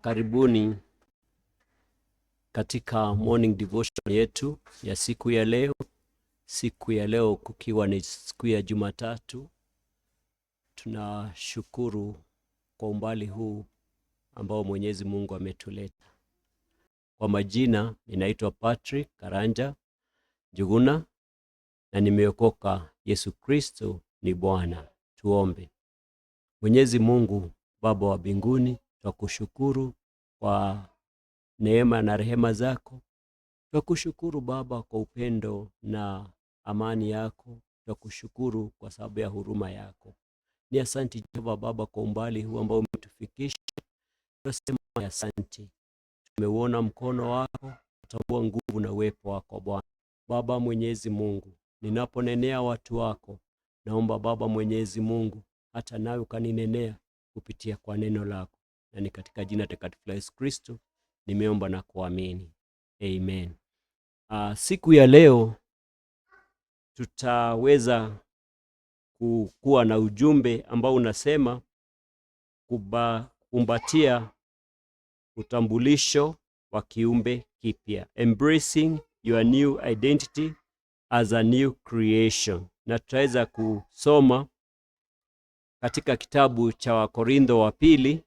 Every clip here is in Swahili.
Karibuni katika morning devotion yetu ya siku ya leo. Siku ya leo kukiwa ni siku ya Jumatatu. Tunashukuru kwa umbali huu ambao Mwenyezi Mungu ametuleta. Kwa majina ninaitwa Patrick Karanja Njuguna na nimeokoka. Yesu Kristo ni Bwana. Tuombe. Mwenyezi Mungu Baba wa mbinguni, tunakushukuru kwa neema na rehema zako. Tunakushukuru Baba kwa upendo na amani yako. Tunakushukuru kwa sababu ya huruma yako. Ni asante Jehova Baba kwa umbali huu ambao umetufikisha. Tunasema asante. Tumeuona mkono wako, tutambua nguvu na uwepo wako Bwana. Baba Mwenyezi Mungu, ninaponenea watu wako, naomba Baba Mwenyezi Mungu hata nawe ukaninenea kupitia kwa neno lako. Na ni katika jina takatifu la Yesu Kristo nimeomba na kuamini. Amen. Siku ya leo tutaweza kuwa na ujumbe ambao unasema kumbatia utambulisho wa kiumbe kipya. Embracing your new identity as a new creation. Na tutaweza kusoma katika kitabu cha Wakorintho wa pili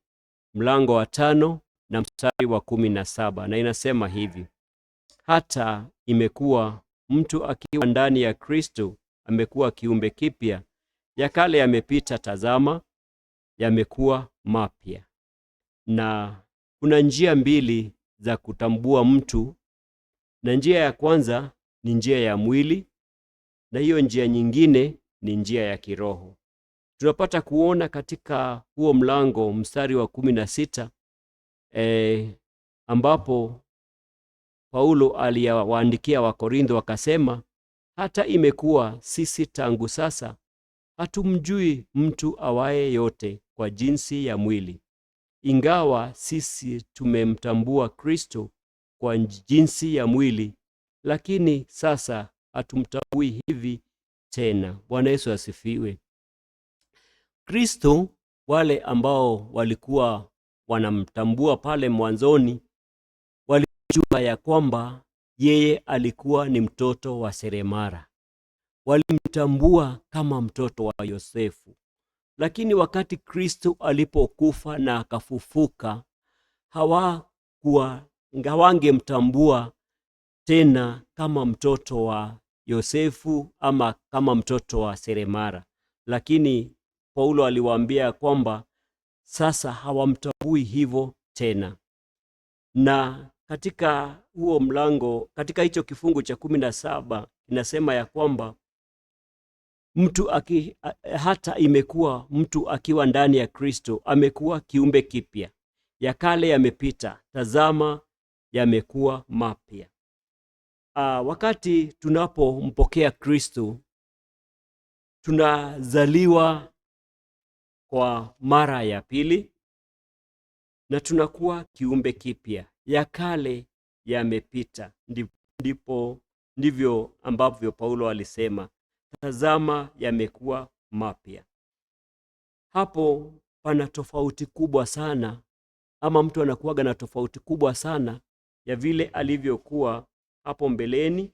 mlango wa 5 na mstari wa 17, na inasema hivi: hata imekuwa mtu akiwa ndani ya Kristo amekuwa kiumbe kipya, ya kale yamepita, tazama yamekuwa mapya. Na kuna njia mbili za kutambua mtu, na njia ya kwanza ni njia ya mwili, na hiyo njia nyingine ni njia ya kiroho. Tunapata kuona katika huo mlango mstari wa 16 ambapo Paulo aliwaandikia Wakorintho akasema, hata imekuwa sisi tangu sasa hatumjui mtu awaye yote kwa jinsi ya mwili, ingawa sisi tumemtambua Kristo kwa jinsi ya mwili, lakini sasa hatumtambui hivi tena. Bwana Yesu asifiwe. Kristo, wale ambao walikuwa wanamtambua pale mwanzoni, walijua ya kwamba yeye alikuwa ni mtoto wa seremala. Walimtambua kama mtoto wa Yosefu. Lakini wakati Kristo alipokufa na akafufuka, hawangemtambua tena kama mtoto wa Yosefu ama kama mtoto wa seremala. Lakini Paulo aliwaambia kwamba sasa hawamtambui hivyo tena. Na katika huo mlango, katika hicho kifungu cha 17 inasema ya kwamba hata imekuwa mtu akiwa ndani ya Kristo amekuwa kiumbe kipya, ya kale yamepita, tazama yamekuwa mapya. Wakati tunapompokea Kristo, tunazaliwa kwa mara ya pili na tunakuwa kiumbe kipya, ya kale yamepita. Ndivyo ambavyo Paulo alisema, tazama yamekuwa mapya. Hapo pana tofauti kubwa sana, ama mtu anakuwaga na tofauti kubwa sana ya vile alivyokuwa hapo mbeleni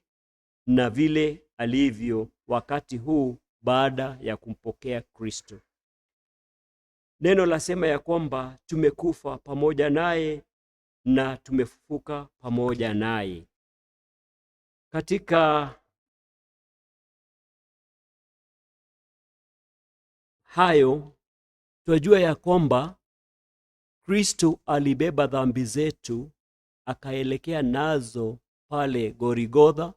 na vile alivyo wakati huu baada ya kumpokea Kristo. Neno lasema ya kwamba tumekufa pamoja naye na tumefufuka pamoja naye. Katika hayo tunajua ya kwamba Kristo alibeba dhambi zetu akaelekea nazo pale Golgotha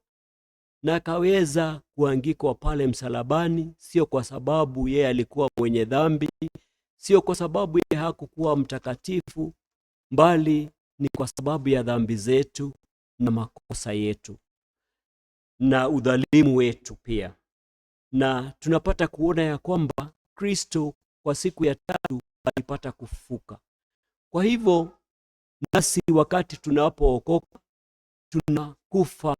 na akaweza kuangikwa pale msalabani, sio kwa sababu yeye alikuwa mwenye dhambi, sio kwa sababu yeye hakukuwa mtakatifu, bali ni kwa sababu ya dhambi zetu na makosa yetu na udhalimu wetu pia. Na tunapata kuona ya kwamba Kristo kwa siku ya 3 alipata kufufuka. Kwa hivyo nasi wakati tunapookoka tunakufa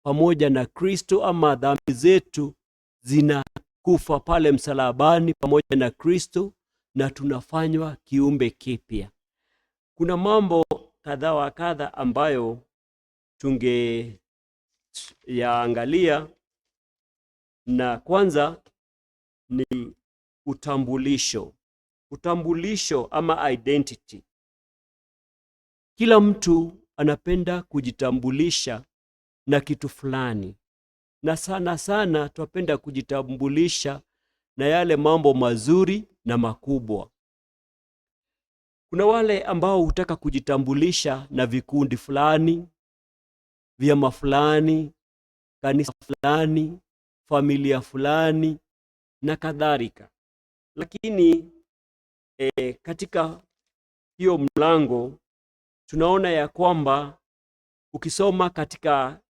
pamoja na Kristo, ama dhambi zetu zinakufa pale msalabani pamoja na Kristo, na tunafanywa kiumbe kipya. Kuna mambo kadha wa kadha ambayo tungeyaangalia, na kwanza ni utambulisho. Utambulisho ama identity. Kila mtu anapenda kujitambulisha na kitu fulani, na sana sana tunapenda kujitambulisha na yale mambo mazuri na makubwa. Kuna wale ambao hutaka kujitambulisha na vikundi fulani, vyama fulani, kanisa fulani, familia fulani na kadhalika. Lakini katika hiyo mlango tunaona ya kwamba ukisoma katika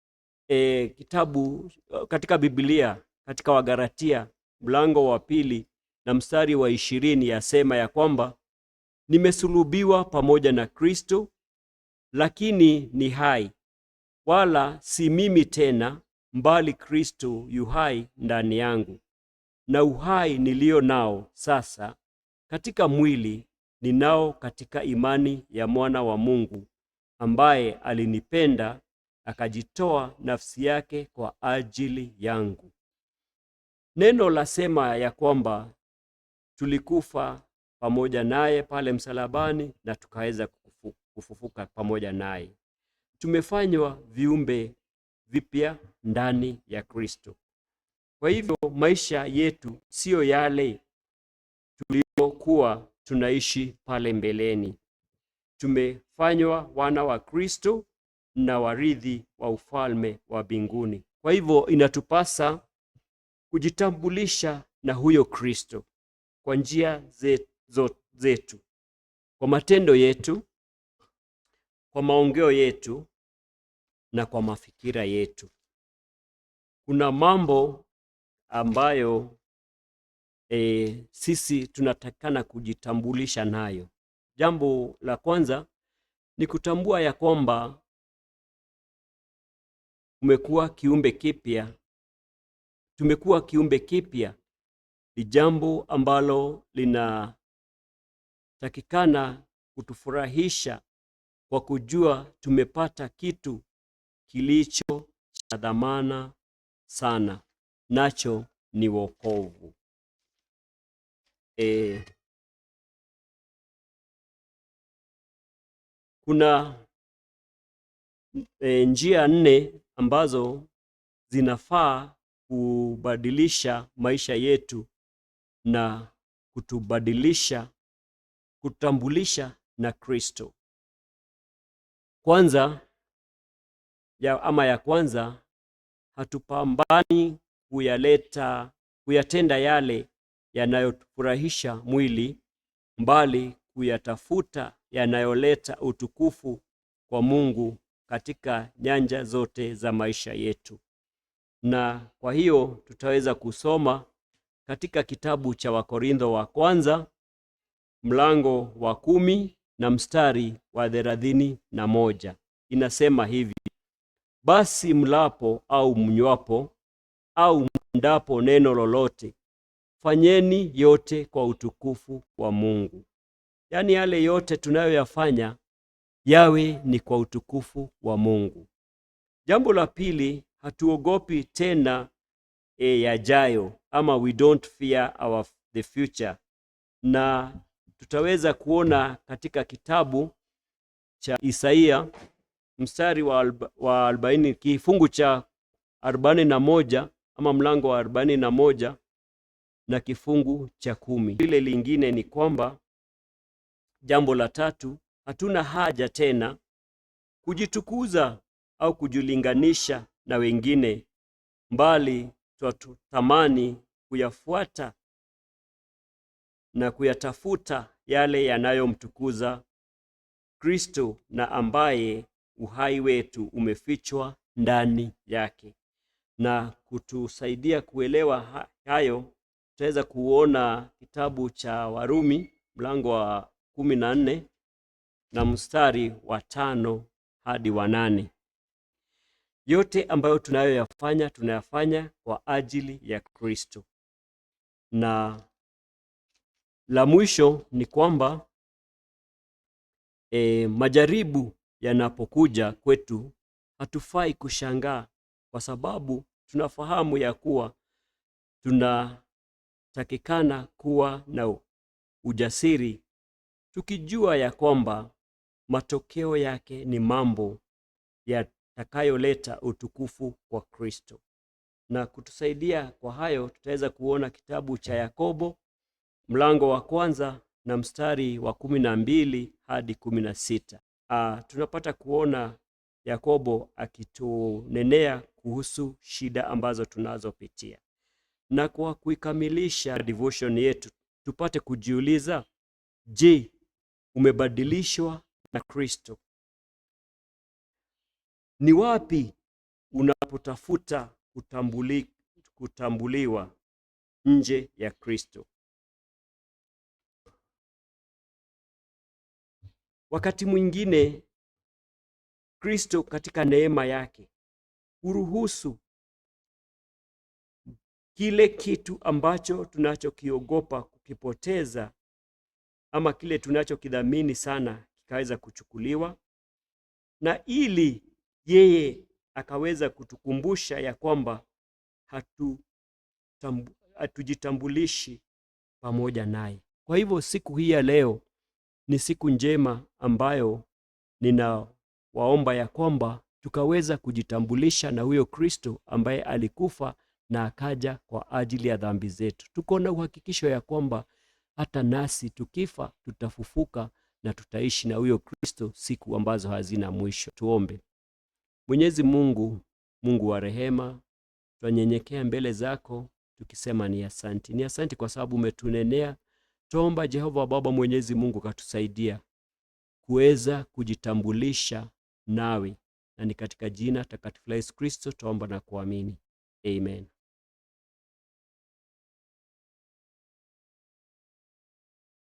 kitabu katika Biblia, katika Wagalatia mlango wa 2 na mstari wa 20, yasema ya kwamba nimesulubiwa pamoja na Kristo, lakini ni hai, wala si mimi tena, mbali Kristo yu hai ndani yangu. Na uhai nilio nao sasa katika mwili ninao katika imani ya mwana wa Mungu, ambaye alinipenda akajitoa nafsi yake kwa ajili yangu. Neno lasema ya kwamba tulikufa pamoja naye pale msalabani na tukaweza kufufuka pamoja naye. Tumefanywa viumbe vipya ndani ya Kristo. Kwa hivyo maisha yetu sio yale tuliyokuwa tunaishi pale mbeleni. Tumefanywa wana wa Kristo na warithi wa ufalme wa mbinguni. Kwa hivyo inatupasa kujitambulisha na huyo Kristo kwa njia zetu, kwa matendo yetu, kwa maongeo yetu na kwa mafikira yetu. Kuna mambo ambayo sisi tunatakana kujitambulisha nayo. Jambo la kwanza ni kutambua ya kwamba tumekuwa kiumbe kipya. Ni jambo ambalo linatakikana kutufurahisha kwa kujua tumepata kitu kilicho cha dhamana sana, nacho ni wokovu. Kuna njia 4 ambazo zinafaa kubadilisha maisha yetu na kutambulisha na Kristo. Ya kwanza, hatupambani kuyatenda yale yanayotufurahisha mwili, mbali kuyatafuta yanayoleta utukufu kwa Mungu katika nyanja zote za maisha yetu. Na kwa hiyo tutaweza kusoma katika kitabu cha Wakorintho wa kwanza mlango wa 10 na mstari wa 31. Inasema hivi: basi mlapo au mnywapo au mndapo neno lolote, fanyeni yote kwa utukufu wa Mungu. Yaani yale yote tunayoyafanya yawe ni kwa utukufu wa Mungu. Jambo la pili, hatuogopi tena yajayo, ama we don't fear the future. Na tutaweza kuona katika kitabu cha Isaia mstari wa 40, kifungu cha 41 ama mlango wa 41 na kifungu cha 10. Lile lingine ni kwamba, jambo la tatu, hatuna haja tena kujitukuza au kujilinganisha na wengine, mbali twatamani kuyafuata na kuyatafuta yale yanayomtukuza Kristo, na ambaye uhai wetu umefichwa ndani yake. Na kutusaidia kuelewa hayo, tutaweza kuona kitabu cha Warumi mlango wa 14 na mstari wa 5 hadi wa 8. Yote ambayo tunayafanya kwa ajili ya Kristo. Na la mwisho ni kwamba majaribu yanapokuja kwetu, hatufai kushangaa, kwa sababu tunafahamu ya kuwa tunatakikana kuwa na ujasiri, tukijua ya kwamba matokeo yake ni mambo yatakayoleta utukufu kwa Kristo. Na kutusaidia kwa hayo, tutaweza kuona kitabu cha Yakobo mlango wa 1 na mstari wa 12 hadi 16. Tunapata kuona Yakobo akitunenea kuhusu shida ambazo tunazopitia. Na kwa kuikamilisha devotion yetu, tupate kujiuliza, je, umebadilishwa na Kristo? Ni wapi unapotafuta kutambuliwa nje ya Kristo? Wakati mwingine Kristo katika neema yake huruhusu kile kitu ambacho tunachokiogopa kukipoteza, ama kile tunachokidhamini sana, kikaweza kuchukuliwa, na ili yeye akaweza kutukumbusha ya kwamba hatujitambulishi pamoja naye. Kwa hivyo siku hii ya leo ni siku njema ambayo ninawaomba ya kwamba tukaweza kujitambulisha na huyo Kristo ambaye alikufa na akaja kwa ajili ya dhambi zetu. Tuko na uhakikisho ya kwamba hata nasi tukifa tutafufuka na tutaishi na huyo Kristo siku ambazo hazina mwisho. Tuombe. Mwenyezi Mungu, Mungu wa rehema, tunanyenyekea mbele zako tukisema ni asanti. Ni asanti kwa sababu umetunenea. Tuomba Jehova Baba Mwenyezi Mungu katusaidia kuweza kujitambulisha nawe, na ni katika jina takatifu la Yesu Kristo tuomba na kuamini. Amen.